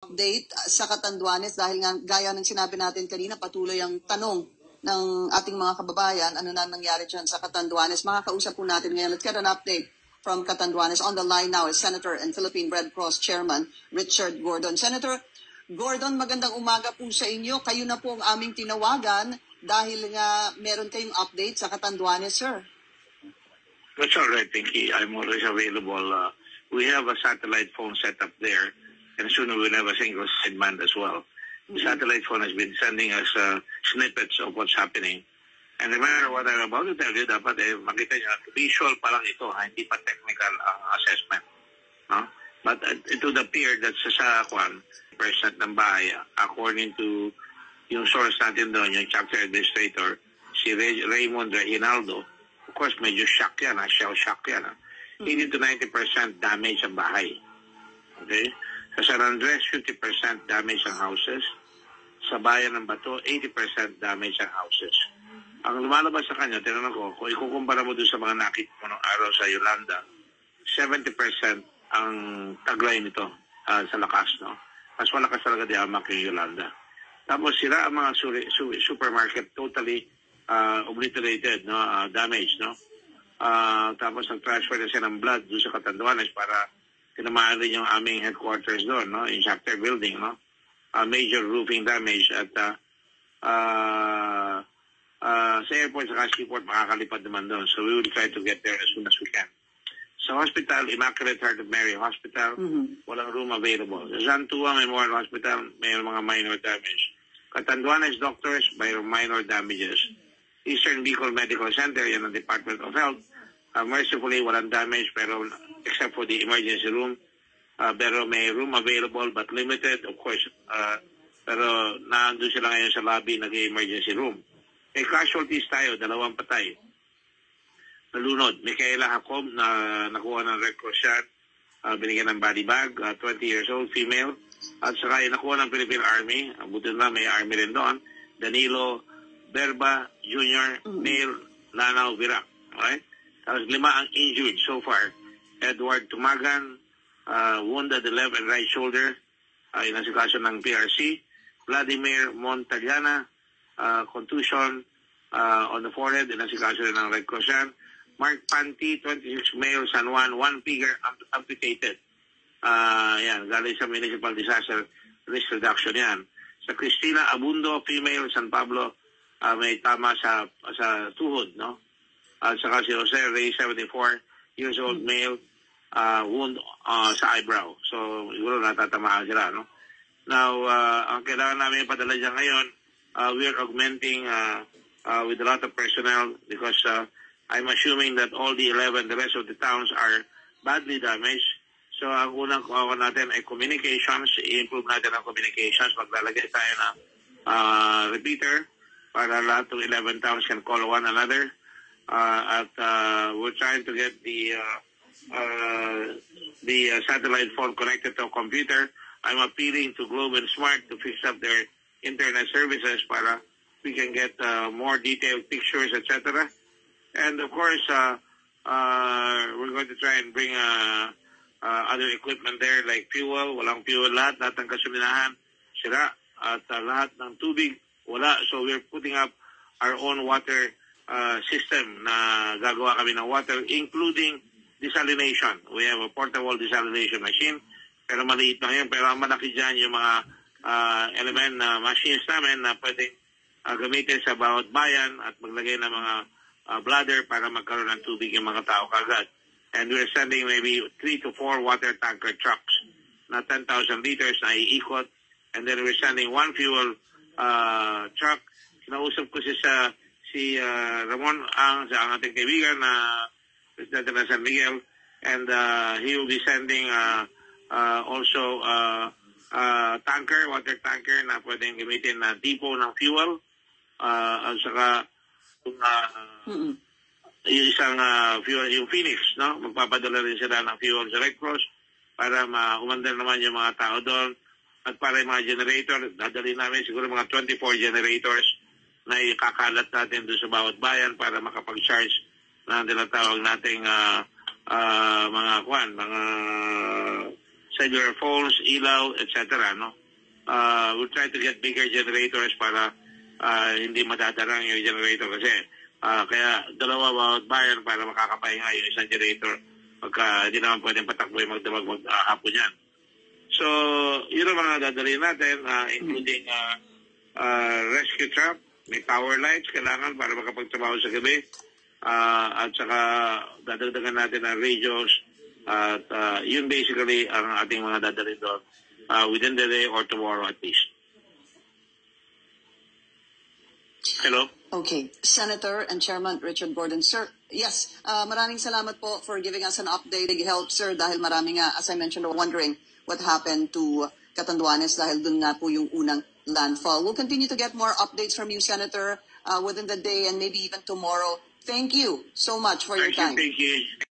update sa Catanduanes dahil nga gaya ng sinabi natin kanina, patuloy ang tanong ng ating mga kababayan, ano na nangyari dyan sa Catanduanes. Makakausap po natin ngayon. Let's get an update from Catanduanes. On the line now is Senator and Philippine Red Cross Chairman Richard Gordon. Senator Gordon, magandang umaga po sa inyo. Kayo na po ang aming tinawagan dahil nga meron kayong update sa Catanduanes, sir. That's all right, Pinky. I'm always available. We have a satellite phone set up there, and soon we'll have a single sideband as well. The satellite phone has been sending us snippets of what's happening. And no matter what I'm about to tell you, dapat makita nyo, visual pa lang ito, hindi pa technical ang assessment. No? But it would appear that sa president ng bahay, according to yung source natin doon, yung chapter administrator, si Raymond Reginaldo, of course, medyo shock yan, shell shock yan. 80 to 90% damage ang bahay. Okay? Sa San Andres, 50% damage ang houses. Sa bayan ng Bato, 80% damage ang houses. Ang lumalabas sa kanya, tinanong ko, kung ikukumpara mo doon sa mga nakita mo ng araw sa Yolanda, 70% ang taglay nito sa lakas, no? Mas malakas talaga di amak yung Yolanda. Tapos sila ang mga supermarket totally obliterated, no? Damaged, no? Tapos nag-transfer na siya ng blood doon sa Catanduanes para tinamaan rin yung aming headquarters doon, no? Yung chapter building, no? Major roofing damage at sa airport, sa seaport, makakalipad naman doon. So we will try to get there as soon as we can. Sa hospital, Immaculate Heart of Mary Hospital, walang room available. Sa San Tuan Memorial Hospital, may mga minor damage. Catanduanes doctors, may minor damages. Eastern Bicol Medical Center, yan ang Department of Health. Mercifully, walang damage, pero except for the emergency room. Pero may room available but limited, of course. Pero naandun sila ngayon sa lobby, nag-emergency room. May casualties tayo, 2 patay. Nalunod. Micaela Hacom na nakuha ng Red Cross shot, binigyan ng body bag, 20 years old, female. At saka nakuha ng Philippine Army, buti na may Army rin doon, Danilo Berba Jr., male, Lanao, Virac. Okay? Tapos 5 ang injured so far. Edward Tumagan, wounded the left and right shoulder, inasikaso ng PRC. Vladimir Montagana, contusion on the forehead, inasikaso rin ng Red Cross yan. Mark Panti, 26 male, San Juan, 1 finger amputated. Yan, galing sa Municipal Disaster Risk Reduction yan. Sa Cristina Abundo, female, San Pablo, may tama sa tuhod, no? At saka si Jose Ray, 74 years old male, wound sa eyebrow. So, siguro natatamaan sila, no? Now, ang kailangan namin ipadala dyan ngayon, we are augmenting with a lot of personnel because I'm assuming that all the rest of the towns are badly damaged. So, ang unang kuha natin ay communications. I-improve natin ang communications. Maglalagay tayo ng repeater para lahat ng 11 towns can call one another. We're trying to get the satellite phone connected to a computer. I'm appealing to Globe and Smart to fix up their internet services para we can get more detailed pictures, etc. And of course, we're going to try and bring other equipment there like fuel. Walang fuel lahat ng kasulinahan, sira. At lahat ng tubig, wala. So we're putting up our own water system na gagawa kami ng water, including desalination. We have a portable desalination machine. Pero maliit lang yun. Pero malaki dyan yung mga element na machines namin na pwedeng gamitin sa bawat bayan at maglagay ng mga bladder para magkaroon ng tubig yung mga tao kagad. And we're sending maybe 3 to 4 water tanker trucks na 10,000 liters na iikot. And then we're sending 1 fuel truck. Kinausap ko si Ramon Ang, sa ating kaibigan na Presidente ng San Miguel. And he will be sending also tanker, water tanker na pwedeng gamitin na depot ng fuel. At saka yung isang fuel, yung Phoenix, no? Magpapadala rin sila ng fuel sa Red Cross para umandar naman yung mga tao doon. At para yung mga generator, dadali namin siguro mga 24 generators na ikakalat natin doon sa bawat bayan para makapag-charge na tinatawag nating mga cellular phones, ilaw, etc. No? We'll try to get bigger generators para hindi matatarang yung generator kasi kaya dalawa bawat bayan para makakapahinga yung isang generator pagka hindi naman pwedeng patakbo yung magdamag hapon yan. So, yun ang mga dadalhin natin, including rescue truck, may power lights kailangan para makapagtrabaho sa gabi, at saka dadagdagan natin ang radios, at yun basically ang ating mga dadalhin doon within the day or tomorrow at least. Hello? Okay. Senator and Chairman Richard Gordon. Sir, yes, maraming salamat po for giving us an update. Big help, sir, dahil marami nga, as I mentioned, wondering what happened to Catanduanes dahil dun nga po yung unang landfall. We'll continue to get more updates from you, Senator, within the day and maybe even tomorrow. Thank you so much for your time. Thank you.